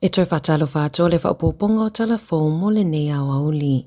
E toi whatalo whato le whapoponga o telefon mo le nea wauli.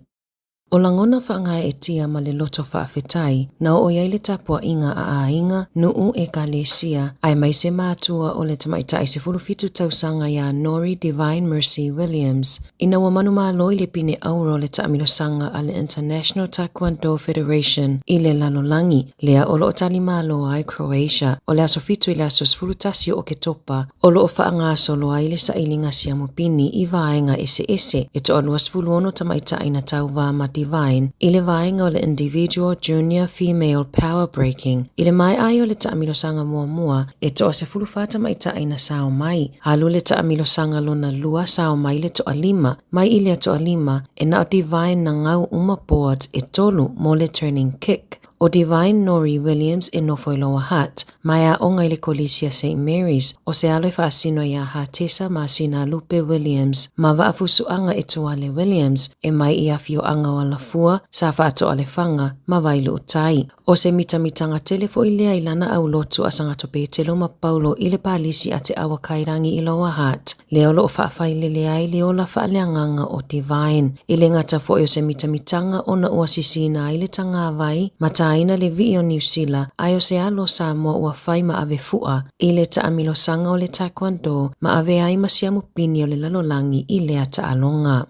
O langona whaanga e tia ma le loto whaafetai, na o iai le tapua inga a inga nuu e ka le sia, ai mai se mātua o le tamaitai se fulufitu tausanga ia Nori Divine Mercy Williams. Ina wa manu māloi le pine auro le taamilo sanga a le International Taekwondo Federation i le lalolangi, lea o lo tali mālo ai Croatia, o le aso fitu i le aso sfulutasio o ke topa, o lo o whaanga solo ai le sa ilinga sia mopini i vaenga ese, e to alua sfuluono tamaitai na tau vama Divine, ile vaenga o le Individual Junior Female Power Breaking, ile mai ai o le taamilo sanga mua, e to se fulufata maitai na sao mai, halu le taamilo sanga lona lua sao mai le to alima, mai ile to alima, e na o Divine na ngau uma board e tolu mo le turning kick. O Divine Nori Williams e Nofoiloa Hat, mai a onga ile Kolisia St. Mary's, o se alo whaasino ia Hatesa Masina Lupe Williams, ma waafusuanga e tuale Williams, e mai ia fio anga o lafua, sa whaato ale whanga, ma vailu utai. O se mitamitanga telefo i lea ilana au lotu asanga tope telo ma paulo ile palisi a te awa kairangi i Loa Hat, leo lo o whaafai lea i leo la whaaleanganga o Divine. Ile ngata fo o se mitamitanga o na uasisina ile tanga vai, mata aina le vi o New Zealand, ai o se alo Samoa ua whai ma ave fua, i le taamilo sanga o le taekwondo, ma ave ai masiamu pini o le lalolangi i lea taalonga.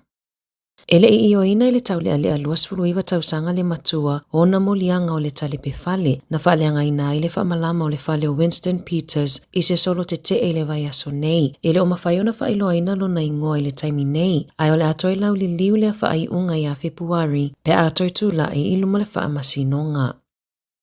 Ele i o ina i le tau lea luas furuiva tau sanga le matua o na molianga o le tali pe fale, na faleanga ina i le whamalama o le fale o Winston Peters i se solo te e le vai aso nei, ele o mawhai o na whailoa ina lo na ingoa i le taimi nei, ai o le atoi lau li liu lea whai unga i a Februari, pe atoi tula i iluma le whaamasinonga.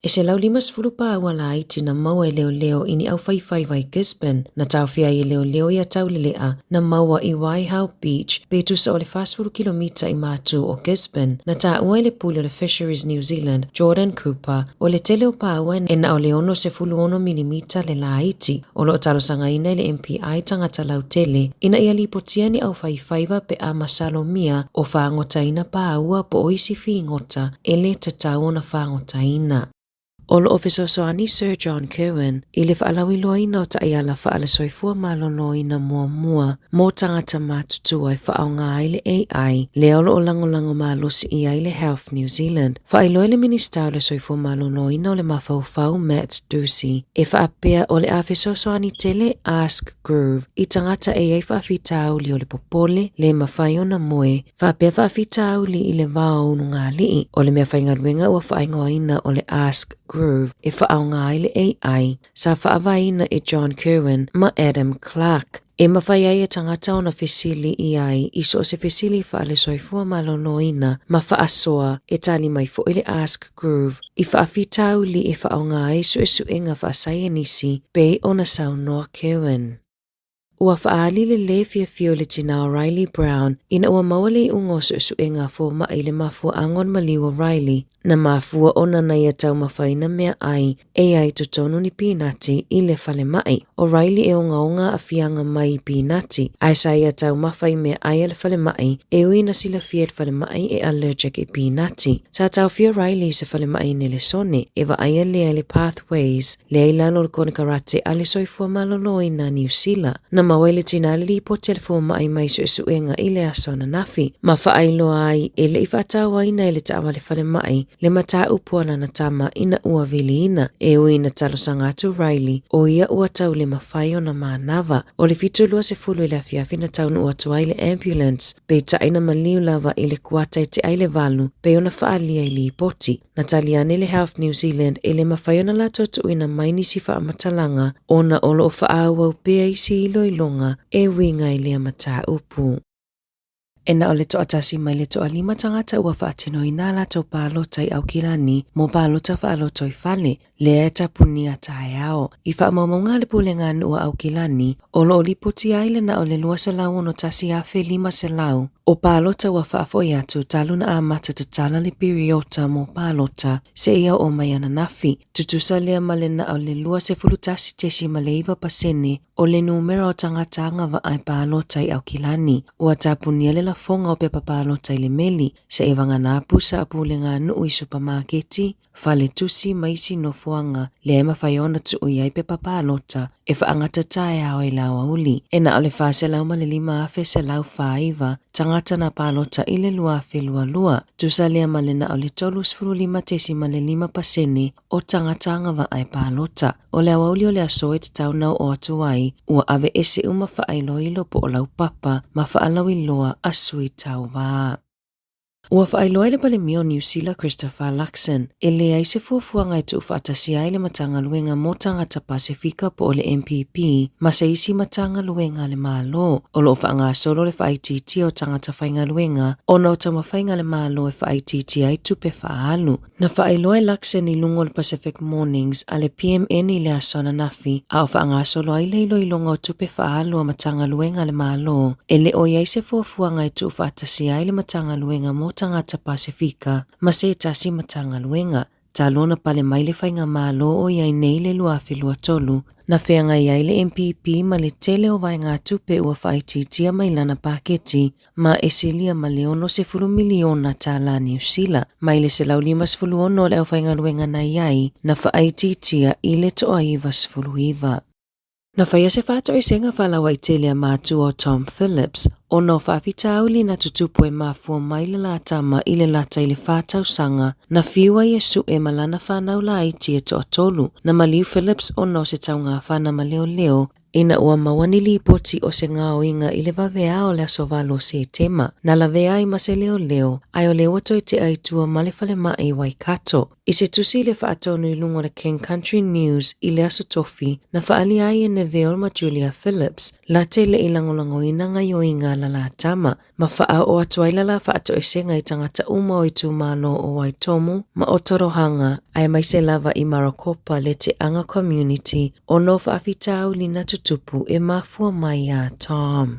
E se lau limas fulupa wala iti na maua i leo ini au whai vai Gisborne, na tau fia i leo i a tau lelea, na maua i Waihau Beach, betu sa o le fastfuru kilomita i matu o Gisborne, na ta ua i le puli o le Fisheries New Zealand, Jordan Cooper, o le tele o pauen e na o leono se fuluono milimita le la iti, o lo talo sanga ina i le MPI tangata lau tele, ina ia lipotia ni au whaiva pe a masalomia o whaangotaina paua po o isi fiingota, ele te tau o na whaangotaina. O lo ofesosoani Sir John Kerwin, i le whaalawi loina o ta'iala whaale soifua maloloina mua, mo tangata matutua i whaonga ai le AI, leo lo o langolango malosi i ai le Health New Zealand. Whailoi le minister le soifua maloloina o le mawhauwhau Matt Ducey, e whaapea o le afesosoani tele Ask Groove, i tangata e ai whaafitau li o le popole, le mawhai o na moe, whaapea whaafitau li i le vau nunga lii, o le mea whaingaruenga ua whaingoaina o le Ask Groove e whaonga ai le AI, sa whaavaina e John Kerwin ma Adam Clark. E mawhai ai e tangata o na fesili i ai, iso se fesili whaale soifua maloloina, ma whaasoa e tali mai fo ile Ask Groove, i whaafitau li e whaonga ai suenga whaasai nisi, pe o na saunoa Kerwin. Ua whaali le fio le tina Riley Brown, ina ua mawale ungo suenga fo ma ile mafua angon maliwa Riley, na mafua ona na ia tau mawhaina mea ai, e ai totonu ni pinati i le fale mai. O Riley e onga a fianga mai i pinati, ai sa ia tau mawhai mea ai le fale mai, e ui na sila fiat fale mai e allergic i pinati. Sa tau fia Riley se fale mai nele sone, e wa aia lea le pathways, lea ilano le kone karate ale soifua maloloi na New Zealand. Na mawele tina li po telefon mai mai suenga i le asona nafi, ma whaailo ai e le i whatau ai na le taama le fale mai, le mata upuana na tama ina ua viliina, e ui na talo sangatu Riley, o ia ua tau le mawhai o na manava, o le fitu lua se fulu i le afiafi na tau ua tua i le ambulance, pe taina maliu lava i le kuata i te aile valu, pe ona whaalia i li poti. Na taliane le Health New Zealand e le mawhai o na lato tu ina maini si whaamatalanga, o na olo o whaawau pea isi ilo ilonga, e winga i lea mata upu. E na o le toa tasi mai le toa lima tangata ua whaatino i nā lato pālota i Aukilani, mo pālota whaaloto i whale, lea e tapuni a tae ao. I whaamaunga le pulenga ua Aukilani, o lo lipoti aile na o le lua se lau no tasi a whi lima se lau. O pālota ua whaafoi atu taluna a mata te tala le piriota mo pālota, se ia o mai ana nafi. Tutusa lea male na o le lua se fulutasi tesi maleiva pasene, o le numero o tangata va ai pālota i au kilani, ua tapunia le lafonga o pe papālota i le meli, se e vangana pusa apulenga nuu i supermarketi, fale tusi maisi no fuanga, le ema faiona tu uiai pe papālota, e whaangata tae ao i lawa uli. E na ole whase lauma le 5 afe se lau whaiva, tangata na pālota i le lua afe lua, tusa lea ma le na ole 3.5 tesi ma le 5% o tangata va ai pālota. O le awauli o le aso e te taunau o atuai, ua ave ese uma whaailoilo po o lau papa, ma whaalauiloa a sui tau vaa. Ua whaailoa le pale mio New Zealand Christopher Luxon, e le ai se fuafuanga i tu whaatasi ai le matanga luenga mo tangata Pasifika po o le MPP, ma se isi matanga luenga le malo, o lo whaanga solo le whaititi o tangata whainga luenga, o no tama whainga le malo e whaititi ai tupe whaalu. Na whaailoa Luxon i lungo le Pacific Mornings, a le PMN i le asona nafi, a o whaanga solo ai le ilo ilonga o tupe whaalu a matanga luenga le malo, e le o iai se fuafuanga i tu whaatasi ai le matanga luenga mo tangata Pasifika, ma se tasi matanga luenga. Talona pale mai le whainga malo o iai nei le luafe lua tolu, na wheanga iai le MPP ma le tele o vai ngā tupe ua whaititia mai lana paketi, ma esilia ma le 10 miliona Tala New Zealand, mai le se lau 5 ono le au whainga luenga na iai, na whaititia i le toa iwa 10. Na whaia se whātou e senga whalawa i telea mātu o Tom Phillips, o no whawhitauli na tutupu e mafua mai le lātama i le lata i le whātau sanga, na whiua Yesu e malana whanau la i tia to tolu, na maliu Phillips o no se tau ngā whana ma leo, ina ua mawanili poti o se ngā oinga i le wawea o le asovalo se tema, na la vea i ma se leo, ai o le wato i te aitua ma le whale mai Waikato. I se tusi le whaatonu i lungo le King Country News i le aso tofi, na whaali ai e Neville ma Julia Phillips, la te le ilangolango ina ngai oinga la la tama, ma wha o atuaila la whaato e senga i tangata uma o i tūmano o Waitomu, ma o Torohanga, ai mai se lava i Marakopa le te anga community, o no whaafitau li na tutupu e mafua mai a Tom.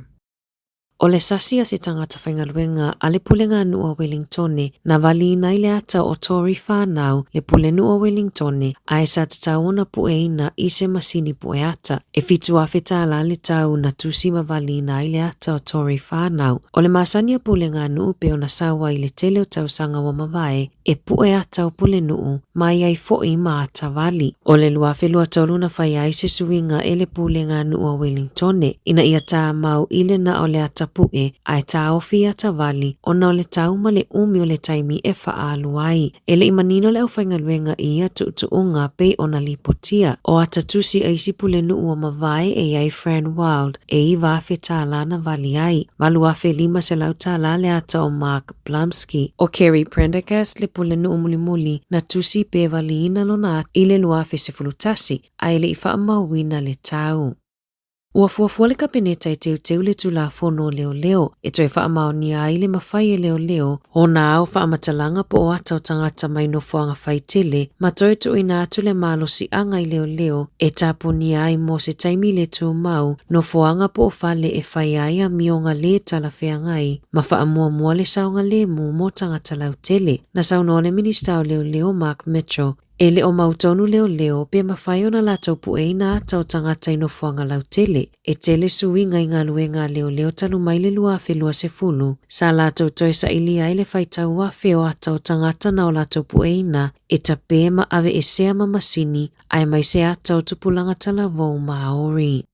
O le sasi a se tangata whaingaluenga a le pulenga nua Wellingtone na wali nai le ata o tori whanau le pule nua Wellingtone a e sa tatauna pueina i se masini pue ata. E fitu a whetala le tau na tusima wali nai le ata o tori whanau. O le masania pulenga nuu pe o na sawa i le tele o tau sanga wa mawae e pue ata o pule nuu mai ai foi ma ata wali. O le luafe lua tolu na whai ai se suinga e le pulenga nua Wellingtone ina ia tā mau ile na o le ata pue ai tau fia tavali o na le tau ma le umi o le taimi e whaalu ai. E le imanino le au whaingaluenga ia tuunga pe o na lipotia. O atatusi ai sipule nuu o mawai e ai Fran Wild e i wafe tala na vali ai. Walu wafe 5 se lau tala le ata o Mark Blumsky. O Kerry Prendergast le pule nuu mulimuli na tusi pe vali ina lona i le luafe se fulutasi ai le i whaamawina le tau. Ua fuafua le kapeneta i teu le tula fono leo e toi whaamao ni ai le mawhai e leo o na au whaamatalanga po o atau tangata mai no fuanga whaitele ma toi tu ina atu le malo si anga i leo e tapu ni ai mo se taimi le tu mau no fuanga po o whale e whai ai a mionga le tala wheangai ma whaamua mua le saunga le mo tangata lau tele na sauno le minister o leo Mark Mitchell. E le o mautonu leo pe mawhai o na latou pueina tau tangata ino fuanga lau tele. E tele suinga i ngā luenga leo talu mai le luafe lua se fulu. Sa latou toi sa ili ai le whaitau wafe o atau tangata na o latou pueina e tape ma ave e sea mamasini ai mai se atau tupulanga talavou Maori.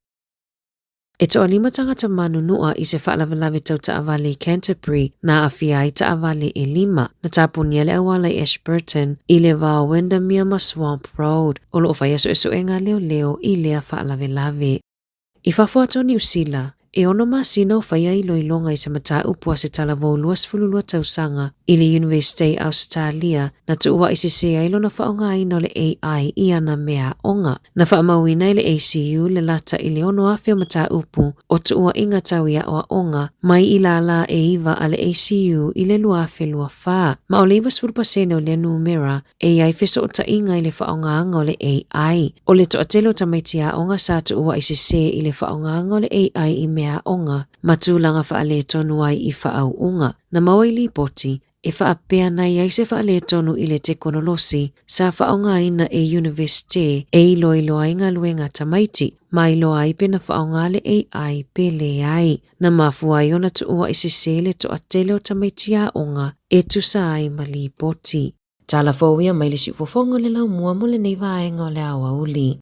E toa 5 tangata manunua i se whaalawalawe tau taawale Canterbury na awhiai taawale e 5 na tapunia le awala i Ashburton i le wao Windermere ma Swamp Road o loo whaiaso e soenga leo i lea whaalawelawe. I whawhuato New Zealand, e ono masino whaia i loilonga i se mata upua se talavou 2 tausanga i le University Australia na tuua i se sea ilo na whaonga ino le AI i ana mea onga. Na whaamawina i le ACU le lata i le ono awhio mata upu o tuua inga tau ia oa onga mai i la e iwa a le ACU i le luafe lua wha. Ma o le iwa 10% o le numera AI feso o ta inga i le whaonga anga o le AI. O le toa telo tamaitia onga sa tuua i se sea i le whaonga anga o le AI i mea onga matulanga whaale tonu ai i whaau unga. Na maua i li poti E whaapea nei ai se whaale tonu i le teknolosi sa whaonga ina e university e iloa inga luenga tamaiti mai loa i pena whaonga le AI pele ai. Na mafua i ona tuua i se sele to a tele o tamaiti a onga e tusa ai mali poti. Tala fōwia mai le si ufofongo le lau mua mo le nei vaenga o le awa uli.